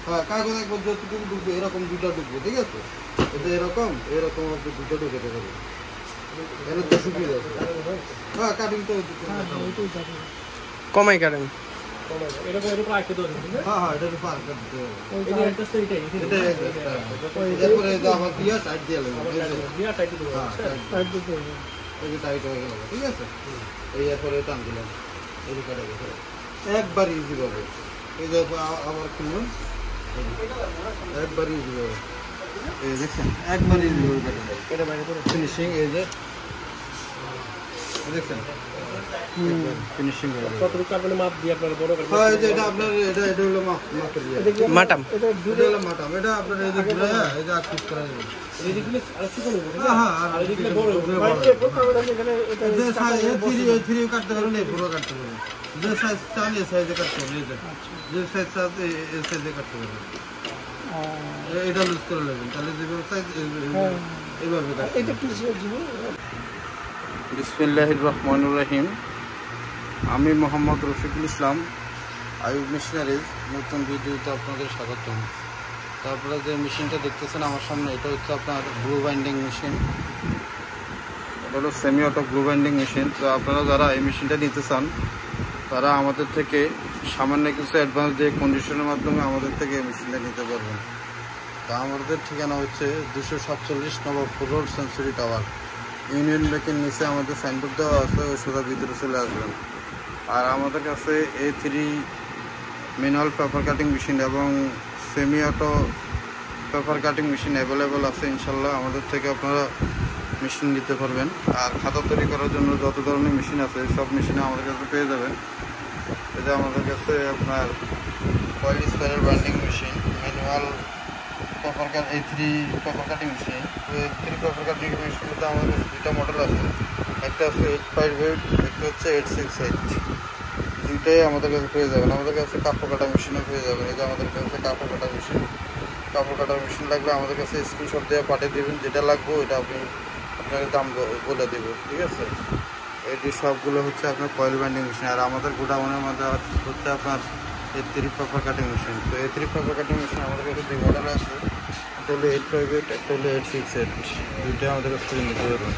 হ্যাঁ কাগজ একবার যতটুকু ঢুকবে এরকম দুটো ঢুকবে, ঠিক আছে? এটা এরকম আপনি দুটো ঢুকে দেবেন। এখানে তো শুকিয়ে যাচ্ছে। হ্যাঁ কাটিং তো কমাই কাটেন। হ্যাঁ এটা একটু পার করে দিতে হবে। এরপরে আবার দিয়ে টাইট দিয়ে লাগবে, এই যে টাইট হয়ে গেল, ঠিক আছে? এই এরপরে টান দিলাম, এই যে কাটা গেছে একবার ইজি পাবে। এই যে আবার খুলুন, একবার ইজি পাবে। এই দেখছেন একবার ইজি পাবে ফিনিশিং। এই যে দেখছেন ফিনিশিং হয়ে গেল। কতটুকু কাটবেন মাপ দিয়ে আপনার বড় করে? হ্যাঁ এই যে এটা আপনার এটা হলো মাপের দিয়ে মাটাম। এটা হলো মাটাম। এটা আপনার এই যে ঘুরে এই যে আটকিস করা যাবে। এই দিকগুলো আর কি করব? হ্যাঁ আর এদিকে বড় যে সাইজ এ3 কাটতে পারেন, এ4 কাটতে পারেন। যে সাইজ চান এই সাইজে কাটতে পারেন। এই যে সাইজ চান এই সাইজে কাটতে পারেন। এটা লুজ করে নেবেন, তাহলে যে সাইজ এইভাবে কাটতে। এটা কি বিসমিল্লাহির রহমানির রহিম। আমি মোহাম্মদ রফিকুল ইসলাম, আইয়ুব মেশিনারিজ নতুন ভিডিওতে আপনাদের স্বাগতম। তারপরে যে মেশিনটা দেখতেছেন আমার সামনে, এটা হচ্ছে আপনার গ্লু বাইন্ডিং মেশিন। এটা হলো semi auto glue binding machine. তো আপনারা যারা এই মেশিনটা নিতে চান তারা আমাদের থেকে সামান্য কিছু অ্যাডভান্স দিয়ে কন্ডিশনের মাধ্যমে আমাদের থেকে এই মেশিনটা নিতে পারবেন। তা আমাদের ঠিকানা হচ্ছে 247 Nawabpur road, century tower, union ব্যাংকের নিচে আমাদের সাইনবোর্ড দেওয়া আছে, ওই সোজা ভিতরে চলে আসবেন। আর আমাদের কাছে A3 manual paper cutting machine এবং semi auto paper cutting machine available আছে। ইনশাল্লাহ আমাদের থেকে আপনারা মেশিন নিতে পারবেন। আর খাতা তৈরি করার জন্য যত ধরনের মেশিন আছে সব মেশিনে আমাদের কাছে পেয়ে যাবেন। এটা আমাদের কাছে আপনার coil spiral binding machine, manual paper A3 paper cutting machine. তো A3 পেপার কাটিং মেশিনের মধ্যে আমাদের কাছে দুইটা মডেল আছে, একটা আছে 858, একটা হচ্ছে 868। দুইটাই আমাদের কাছে পেয়ে যাবেন। আমাদের কাছে কাপড় কাটা মেশিনও পেয়ে যাবেন। এই যে আমাদের কাছে কাপড় কাটা মেশিন। কাপড় কাটার মেশিন লাগলে আমাদের কাছে স্ক্রিনশট দিয়ে পাঠিয়ে দেবেন, যেটা লাগবে ওইটা আপনাকে দাম বলে দেবো, ঠিক আছে? এটি সবগুলো হচ্ছে আপনার কয়েল বাইন্ডিং মেশিন। আর আমাদের গোডাউনের মধ্যে হচ্ছে আপনার A3 পেপার কাটিং মেশিন। তো A3 পেপার কাটিং মেশিন আমাদের কাছে দুই মডেল আছে, একটা হলো 858, একটা হলো 868। দুইটাই আমাদের কাছে নিতে পারবেন।